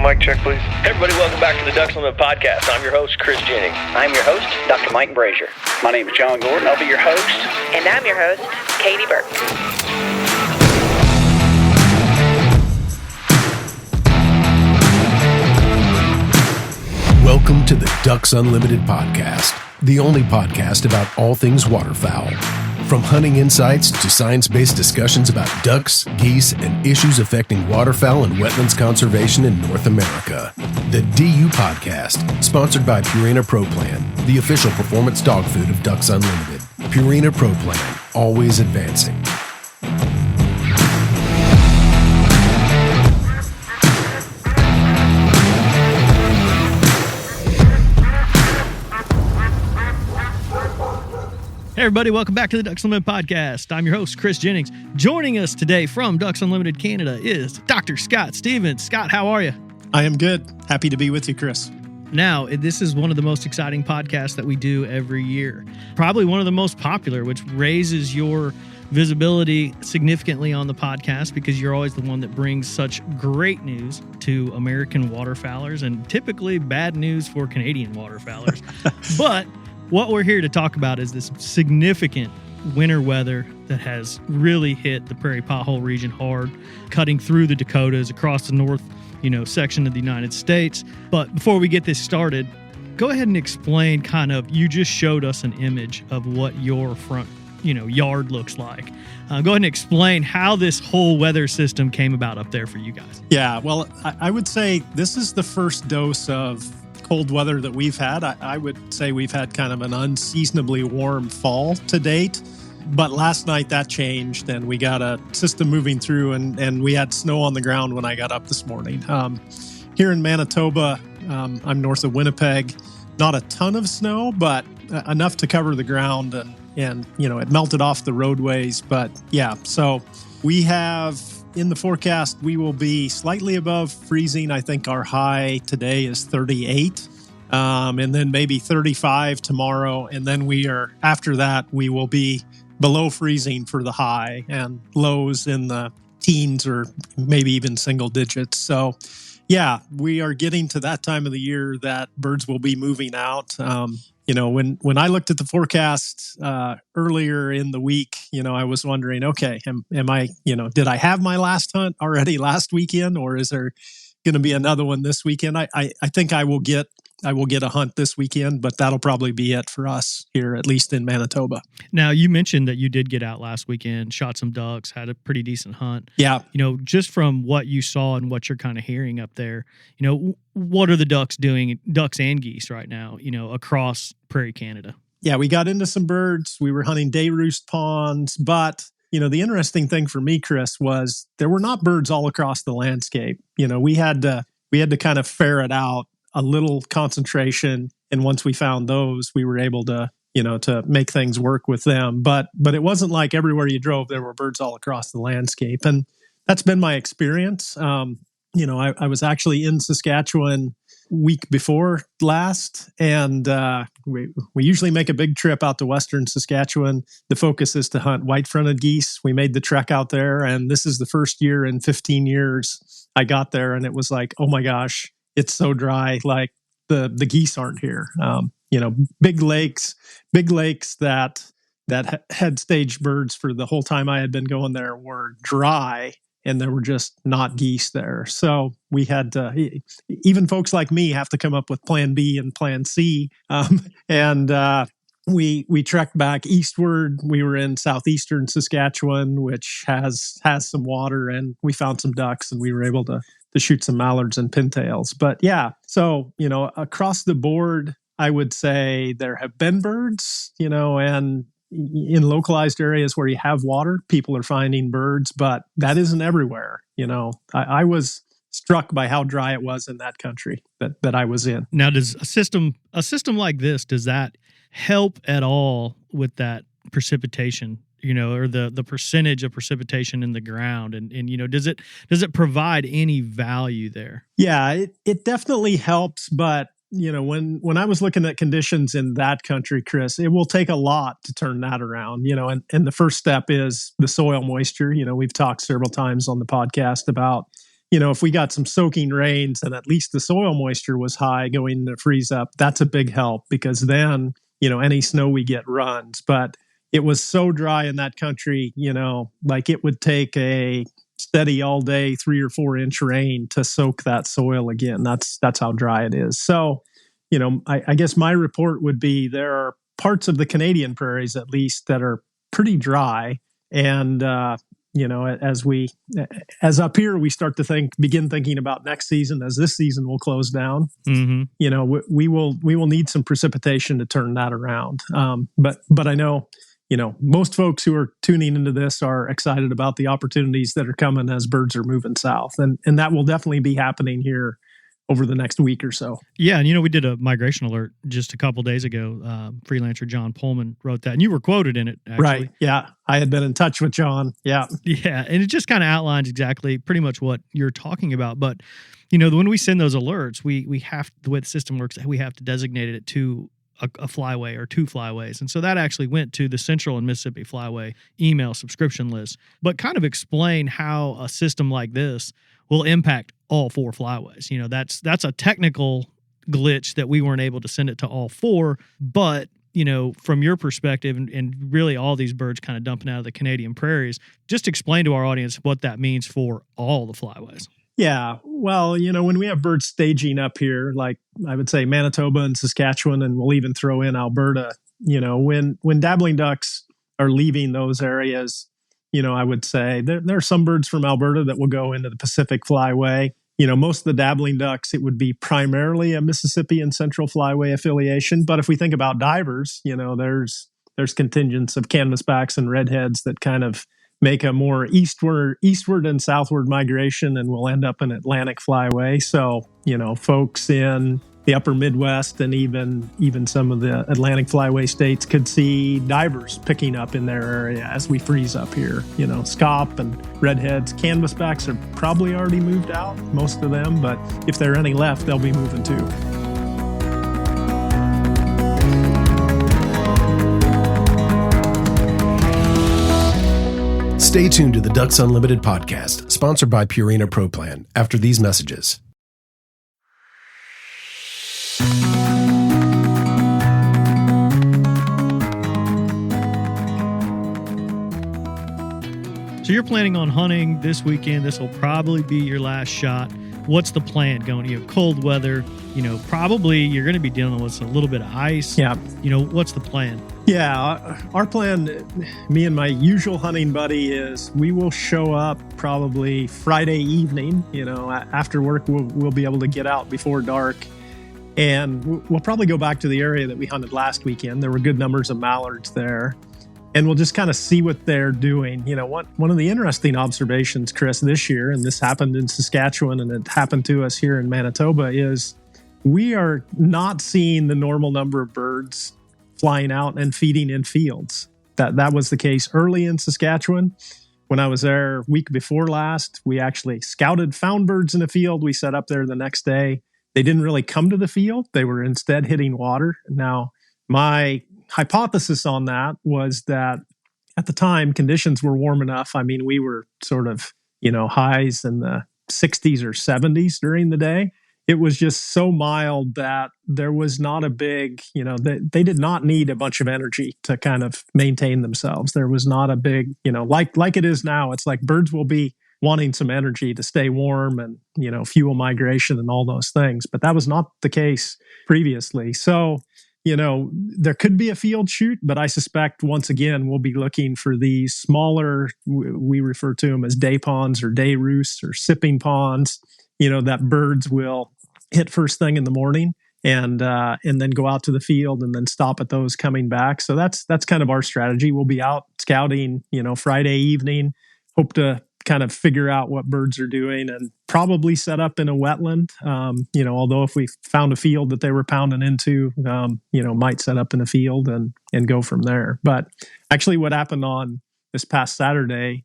mic check, please. Hey everybody, welcome back to the Ducks Unlimited podcast. I'm your host, Chris Jennings. I'm your host, Dr. Mike Brazier. My name is John Gordon. I'll be your host. And I'm your host, Katie Burke. Welcome to the Ducks Unlimited podcast, the only podcast about all things waterfowl. From hunting insights to science-based discussions about ducks, geese, and issues affecting waterfowl and wetlands conservation in North America. The DU Podcast, sponsored by Purina Pro Plan, the official performance dog food of Ducks Unlimited. Purina Pro Plan, always advancing. Hey everybody, welcome back to the Ducks Unlimited podcast. I'm your host, Chris Jennings. Joining us today from Ducks Unlimited Canada is Dr. Scott Stevens. Scott, how are you? I am good. Happy to be with you, Chris. Now, this is one of the most exciting podcasts that we do every year. Probably one of the most popular, which raises your visibility significantly on the podcast because you're always the one that brings such great news to American waterfowlers and typically bad news for Canadian waterfowlers. But what we're here to talk about is this significant winter weather that has really hit the prairie pothole region hard, cutting through the Dakotas across the north, section of the United States. But before we get this started, go ahead and explain you just showed us an image of what your front, yard looks like. Go ahead and explain how this whole weather system came about up there for you guys. Yeah, well, I would say this is the first dose of cold weather that we've had. I would say we've had kind of an unseasonably warm fall to date, but last night that changed and we got a system moving through and we had snow on the ground when I got up this morning. Here in Manitoba, I'm north of Winnipeg, not a ton of snow, but enough to cover the ground and it melted off the roadways. But yeah, so we have in the forecast, we will be slightly above freezing. I think our high today is 38, and then maybe 35 tomorrow. And then after that, we will be below freezing for the high and lows in the teens or maybe even single digits. So yeah, we are getting to that time of the year that birds will be moving out. When I looked at the forecast earlier in the week, I was wondering, okay, am I, did I have my last hunt already last weekend, or is there going to be another one this weekend? I think I will get a hunt this weekend, but that'll probably be it for us here, at least in Manitoba. Now, you mentioned that you did get out last weekend, shot some ducks, had a pretty decent hunt. Yeah. Just from what you saw and what you're kind of hearing up there, what are the ducks doing, ducks and geese right now, across Prairie Canada? Yeah, we got into some birds. We were hunting day roost ponds, but the interesting thing for me, Chris, was there were not birds all across the landscape. We had to kind of ferret out a little concentration, and once we found those, we were able to to make things work with them. But it wasn't like everywhere you drove there were birds all across the landscape, and that's been my experience. I was actually in Saskatchewan week before last, and we usually make a big trip out to Western Saskatchewan. The focus is to hunt white-fronted geese. We made the trek out there, and this is the first year in 15 years I got there, and it was like, oh my gosh, it's so dry. Like the geese aren't here. Big lakes that had staged birds for the whole time I had been going there were dry, and there were just not geese there. So we had to, even folks like me have to come up with plan B and plan C. We trekked back eastward. We were in southeastern Saskatchewan, which has some water, and we found some ducks, and we were able to shoot some mallards and pintails. But yeah, so, across the board, I would say there have been birds, and in localized areas where you have water, people are finding birds, but that isn't everywhere. I was struck by how dry it was in that country that I was in. Now, does a system like this, does that help at all with that precipitation, or the percentage of precipitation in the ground? And does it provide any value there? Yeah, it definitely helps, but when I was looking at conditions in that country, Chris, it will take a lot to turn that around, and the first step is the soil moisture. We've talked several times on the podcast about if we got some soaking rains and at least the soil moisture was high going into freeze up, that's a big help because then, any snow we get runs. But it was so dry in that country, like it would take a steady all day 3 or 4 inch rain to soak that soil again. That's how dry it is. So, I guess my report would be there are parts of the Canadian prairies, at least, that are pretty dry. And, as up here, we start to begin thinking about next season as this season will close down. Mm-hmm. We will need some precipitation to turn that around. But I know, most folks who are tuning into this are excited about the opportunities that are coming as birds are moving south. And that will definitely be happening here over the next week or so. Yeah. And, we did a migration alert just a couple days ago. Freelancer John Pullman wrote that, and you were quoted in it, actually. Right. Yeah. I had been in touch with John. Yeah. Yeah. And it just kind of outlines exactly pretty much what you're talking about. But, when we send those alerts, we have, the way the system works, we have to designate it to a flyway or 2 flyways. And so that actually went to the Central and Mississippi Flyway email subscription list, but kind of explain how a system like this will impact all 4 flyways. That's a technical glitch that we weren't able to send it to all 4, but from your perspective and really all these birds kind of dumping out of the Canadian prairies, just explain to our audience what that means for all the flyways. Yeah. Well, when we have birds staging up here, like I would say Manitoba and Saskatchewan, and we'll even throw in Alberta, when dabbling ducks are leaving those areas, I would say there are some birds from Alberta that will go into the Pacific Flyway. Most of the dabbling ducks, it would be primarily a Mississippi and Central Flyway affiliation. But if we think about divers, there's contingents of canvasbacks and redheads that kind of make a more eastward and southward migration, and we'll end up in Atlantic Flyway. So, folks in the upper Midwest and even some of the Atlantic Flyway states could see divers picking up in their area as we freeze up here. Scaup and redheads, canvasbacks are probably already moved out, most of them, but if there are any left, they'll be moving too. Stay tuned to the Ducks Unlimited podcast, sponsored by Purina Pro Plan, after these messages. So you're planning on hunting this weekend. This will probably be your last shot. What's the plan going? You have cold weather, probably you're going to be dealing with a little bit of ice. Yeah. What's the plan? Yeah, our plan, me and my usual hunting buddy, is we will show up probably Friday evening. After work, we'll be able to get out before dark. And we'll probably go back to the area that we hunted last weekend. There were good numbers of mallards there. And we'll just kind of see what they're doing. One of the interesting observations, Chris, this year, and this happened in Saskatchewan and it happened to us here in Manitoba, is we are not seeing the normal number of birds flying out and feeding in fields. That was the case early in Saskatchewan. When I was there week before last, we actually found birds in a field. We set up there the next day. They didn't really come to the field. They were instead hitting water. Now, my hypothesis on that was that at the time, conditions were warm enough. I mean, we were sort of, highs in the 60s or 70s during the day. It was just so mild that there was not a big, they did not need a bunch of energy to kind of maintain themselves. There was not a big, like it is now. It's like birds will be wanting some energy to stay warm and, fuel migration and all those things. But that was not the case previously. So, there could be a field shoot, but I suspect once again, we'll be looking for these smaller, we refer to them as day ponds or day roosts or sipping ponds, that birds will hit first thing in the morning and then go out to the field and then stop at those coming back. So that's kind of our strategy. We'll be out scouting, Friday evening, hope to kind of figure out what birds are doing and probably set up in a wetland. Although if we found a field that they were pounding into, might set up in a field and go from there. But actually what happened on this past Saturday,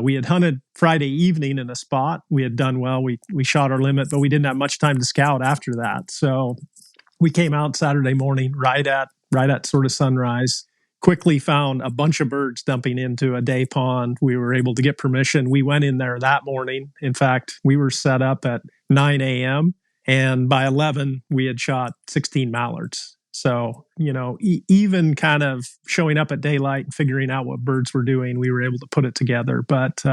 we had hunted Friday evening in a spot. We had done well. We shot our limit, but we didn't have much time to scout after that. So we came out Saturday morning right at sort of sunrise, quickly found a bunch of birds dumping into a day pond. We were able to get permission. We went in there that morning. In fact, we were set up at 9 a.m. and by 11, we had shot 16 mallards. So, even kind of showing up at daylight and figuring out what birds were doing, we were able to put it together. But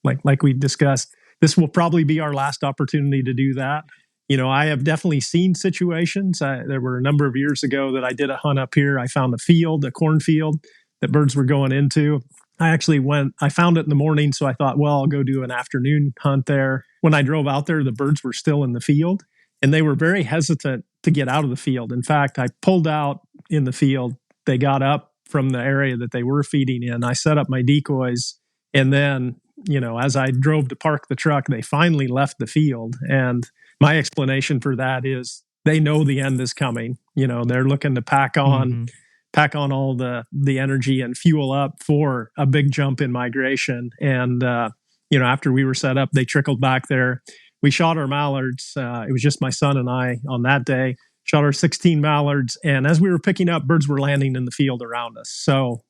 like we discussed, this will probably be our last opportunity to do that. I have definitely seen situations. There were a number of years ago that I did a hunt up here. I found a cornfield that birds were going into. I found it in the morning, so I thought, well, I'll go do an afternoon hunt there. When I drove out there, the birds were still in the field, and they were very hesitant to get out of the field. In fact, I pulled out in the field. They got up from the area that they were feeding in. I set up my decoys, and then, as I drove to park the truck, they finally left the field. And my explanation for that is they know the end is coming. They're looking to pack on all the energy and fuel up for a big jump in migration. And, after we were set up, they trickled back there. We shot our mallards. It was just my son and I on that day, shot our 16 mallards. And as we were picking up, birds were landing in the field around us. So,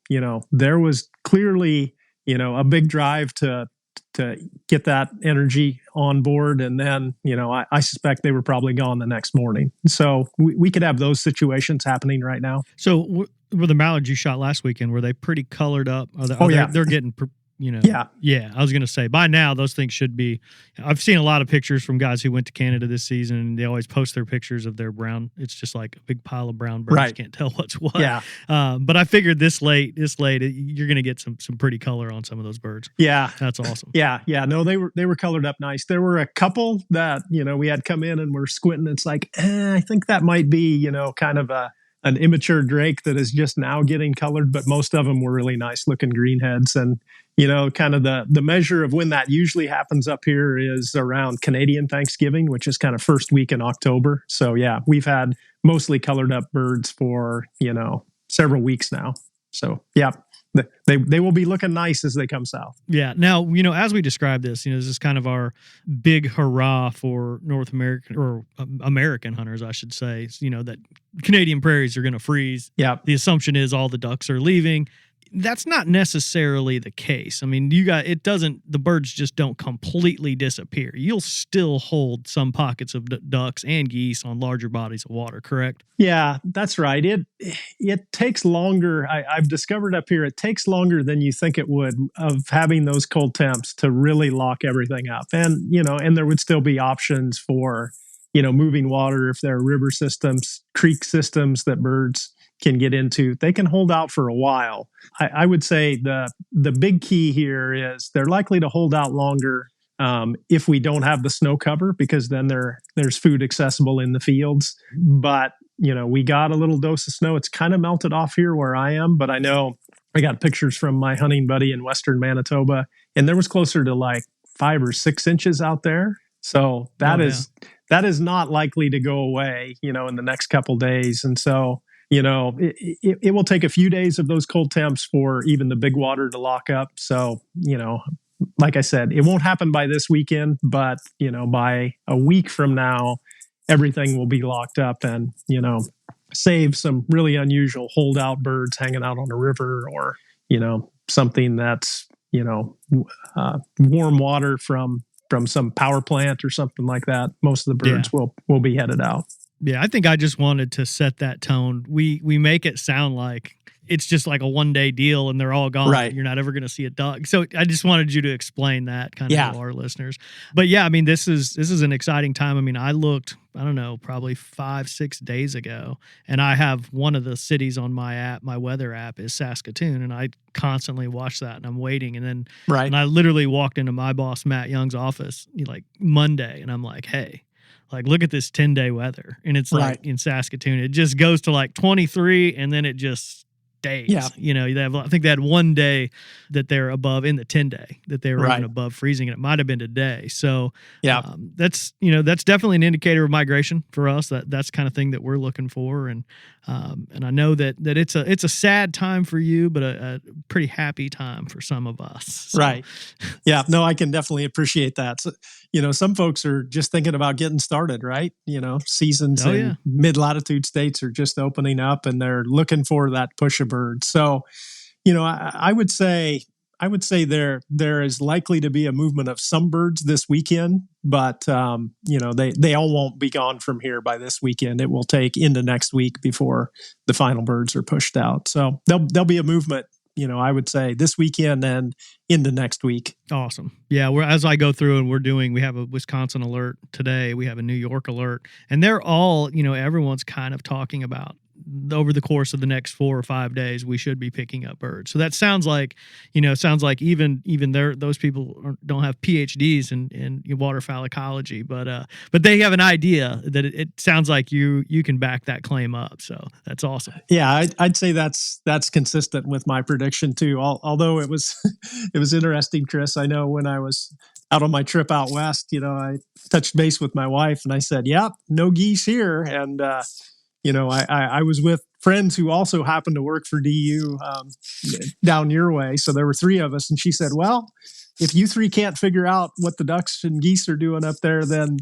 there was clearly, a big drive to get that energy on board. And then, I suspect they were probably gone the next morning. So we could have those situations happening right now. So were the mallards you shot last weekend, were they pretty colored up? They're getting, Yeah. I was going to say by now those things should be. I've seen a lot of pictures from guys who went to Canada this season, and they always post their pictures of their brown. It's just like a big pile of brown birds. Right. Can't tell what's what. Yeah. But I figured this late, you're going to get some pretty color on some of those birds. Yeah. That's awesome. Yeah. No, they were colored up nice. There were a couple that, we had come in and were squinting. It's like, I think that might be, kind of an immature drake that is just now getting colored, but most of them were really nice looking greenheads. And, kind of the measure of when that usually happens up here is around Canadian Thanksgiving, which is kind of first week in October. So yeah, we've had mostly colored up birds for, several weeks now. So yeah, they will be looking nice as they come south. Yeah. Now, as we describe this, this is kind of our big hurrah for North American or American hunters, I should say, that Canadian prairies are going to freeze. Yeah. The assumption is all the ducks are leaving. That's not necessarily the case. I mean, the birds just don't completely disappear. You'll still hold some pockets of ducks and geese on larger bodies of water, correct? Yeah, that's right. It takes longer. I've discovered up here, it takes longer than you think it would of having those cold temps to really lock everything up. And, and there would still be options for, moving water if there are river systems, creek systems that birds can get into. They can hold out for a while. I would say the big key here is they're likely to hold out longer if we don't have the snow cover, because then there's food accessible in the fields. But, we got a little dose of snow. It's kind of melted off here where I am, but I know I got pictures from my hunting buddy in western Manitoba, and there was closer to like 5 or 6 inches out there. So that is not likely to go away, in the next couple days. And so, it will take a few days of those cold temps for even the big water to lock up. So, like I said, it won't happen by this weekend, but, by a week from now, everything will be locked up and, save some really unusual holdout birds hanging out on a river or, something that's, warm water from some power plant or something like that. Most of the birds will be headed out. Yeah, I think I just wanted to set that tone. We make it sound like it's just like a one-day deal and they're all gone. Right. You're not ever going to see a duck. So I just wanted you to explain that kind of to our listeners. But yeah, I mean, this is an exciting time. I mean, I looked, I don't know, probably 5-6 days ago, and I have one of the cities on my app, my weather app is Saskatoon, and I constantly watch that and I'm waiting. And then and I literally walked into my boss, Matt Young's office, like Monday, and I'm like, hey, like, look at this 10-day weather. And it's like in Saskatoon, it just goes to like 23 and then it just stays. Yeah. I think they had one day that they're above in the 10-day that they were even above freezing, and it might have been today. So that's definitely an indicator of migration for us. That's kind of thing that we're looking for. And I know that it's a sad time for you, but a pretty happy time for some of us. So. Right. Yeah. No, I can definitely appreciate that. So, some folks are just thinking about getting started, right? Seasons in mid-latitude states are just opening up and they're looking for that push of birds. So, I would say there is likely to be a movement of some birds this weekend, but they all won't be gone from here by this weekend. It will take into next week before the final birds are pushed out. So there'll be a movement, I would say this weekend and into next week. Awesome. Yeah. As I go through and we have a Wisconsin alert today. We have a New York alert, and they're all, everyone's kind of talking about over the course of the next 4 or 5 days, we should be picking up birds. So that sounds like, even those people don't have PhDs in waterfowl ecology, but they have an idea that it sounds like you can back that claim up. So that's awesome. Yeah, I'd say that's consistent with my prediction too. Although it was interesting, Chris. I know when I was out on my trip out west, I touched base with my wife and I said, "Yep, no geese here," and I was with friends who also happened to work for DU down your way. So there were 3 of us. And she said, "Well, if you 3 can't figure out what the ducks and geese are doing up there, then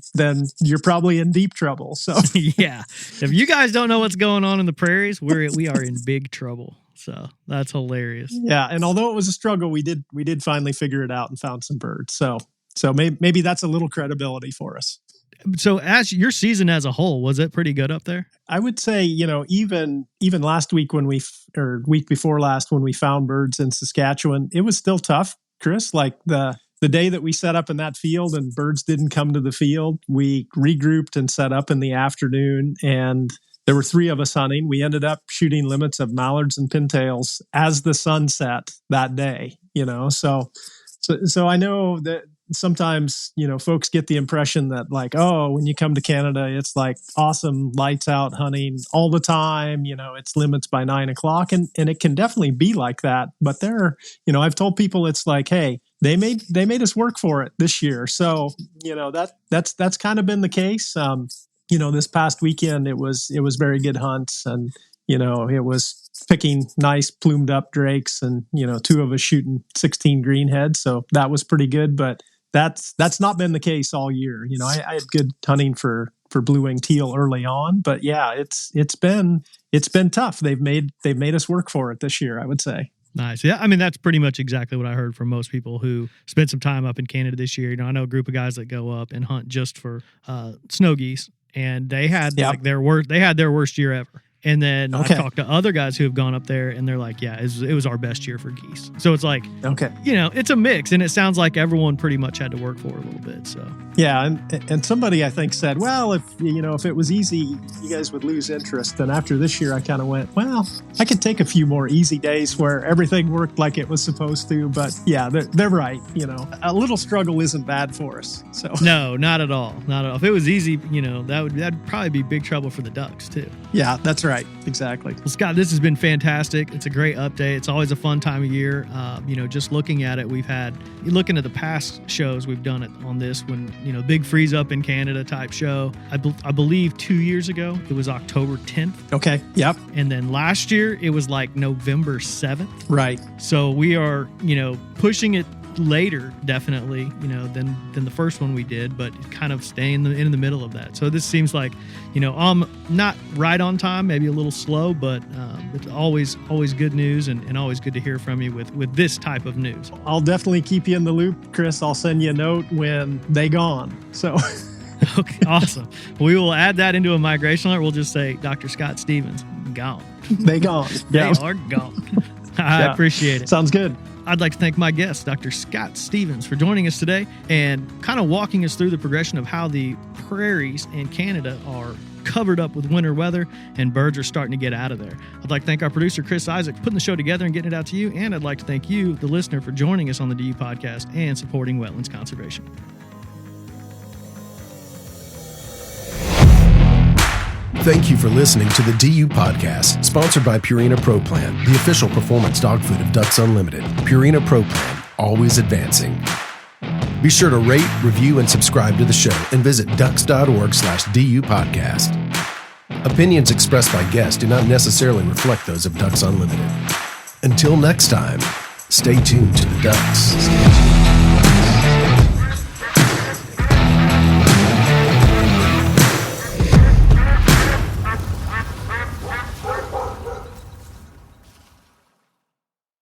you're probably in deep trouble." So yeah, if you guys don't know what's going on in the prairies, we are in big trouble. So that's hilarious. Yeah. And although it was a struggle, we did finally figure it out and found some birds. So maybe that's a little credibility for us. So as your season as a whole, was it pretty good up there? I would say, even last week week before last, when we found birds in Saskatchewan, it was still tough, Chris. Like the day that we set up in that field and birds didn't come to the field, we regrouped and set up in the afternoon, and there were 3 of us hunting. We ended up shooting limits of mallards and pintails as the sun set that day, So I know that sometimes, folks get the impression that like, oh, when you come to Canada, it's like awesome lights out hunting all the time. It's limits by 9 o'clock, and it can definitely be like that. But I've told people it's like, hey, they made us work for it this year. So, that's kind of been the case. This past weekend, it was very good hunts, and, it was picking nice plumed up drakes, and 2 of us shooting 16 greenheads. So that was pretty good, but that's not been the case all year. I had good hunting for blue-winged teal early on, but yeah, it's been tough. They've made us work for it this year, I would say. Nice. Yeah. I mean, that's pretty much exactly what I heard from most people who spent some time up in Canada this year. I know a group of guys that go up and hunt just for snow geese, and they had their worst year ever. And then I talked to other guys who have gone up there, and they're like, yeah, it was our best year for geese. So it's like, it's a mix, and it sounds like everyone pretty much had to work for it a little bit. So yeah, and somebody I think said, well, if it was easy, you guys would lose interest. And after this year, I kind of went, well, I could take a few more easy days where everything worked like it was supposed to. But yeah, they're right. A little struggle isn't bad for us. So no, not at all, not at all. If it was easy, that'd probably be big trouble for the ducks too. Yeah, that's right. Exactly. Well, Scott, this has been fantastic. It's a great update. It's always a fun time of year. Just looking at it, looking at the past shows we've done it on this when, big freeze up in Canada type show. I believe 2 years ago, it was October 10th. Okay. Yep. And then last year it was like November 7th. Right. So we are, pushing it later, definitely, than the first one we did, but kind of staying in the middle of that. So this seems like, not right on time, maybe a little slow, but it's always good news, and always good to hear from you with this type of news. I'll definitely keep you in the loop, Chris. I'll send you a note when they gone. So okay, awesome. We will add that into a migration alert. We'll just say Dr. Scott Stevens gone. They gone. They are gone. I appreciate it. Sounds good. I'd like to thank my guest, Dr. Scott Stevens, for joining us today and kind of walking us through the progression of how the prairies in Canada are covered up with winter weather and birds are starting to get out of there. I'd like to thank our producer, Chris Isaac, for putting the show together and getting it out to you. And I'd like to thank you, the listener, for joining us on the DU podcast and supporting wetlands conservation. Thank you for listening to the DU Podcast, sponsored by Purina Pro Plan, the official performance dog food of Ducks Unlimited. Purina Pro Plan, always advancing. Be sure to rate, review, and subscribe to the show, and visit ducks.org/DU Podcast. Opinions expressed by guests do not necessarily reflect those of Ducks Unlimited. Until next time, stay tuned to the Ducks.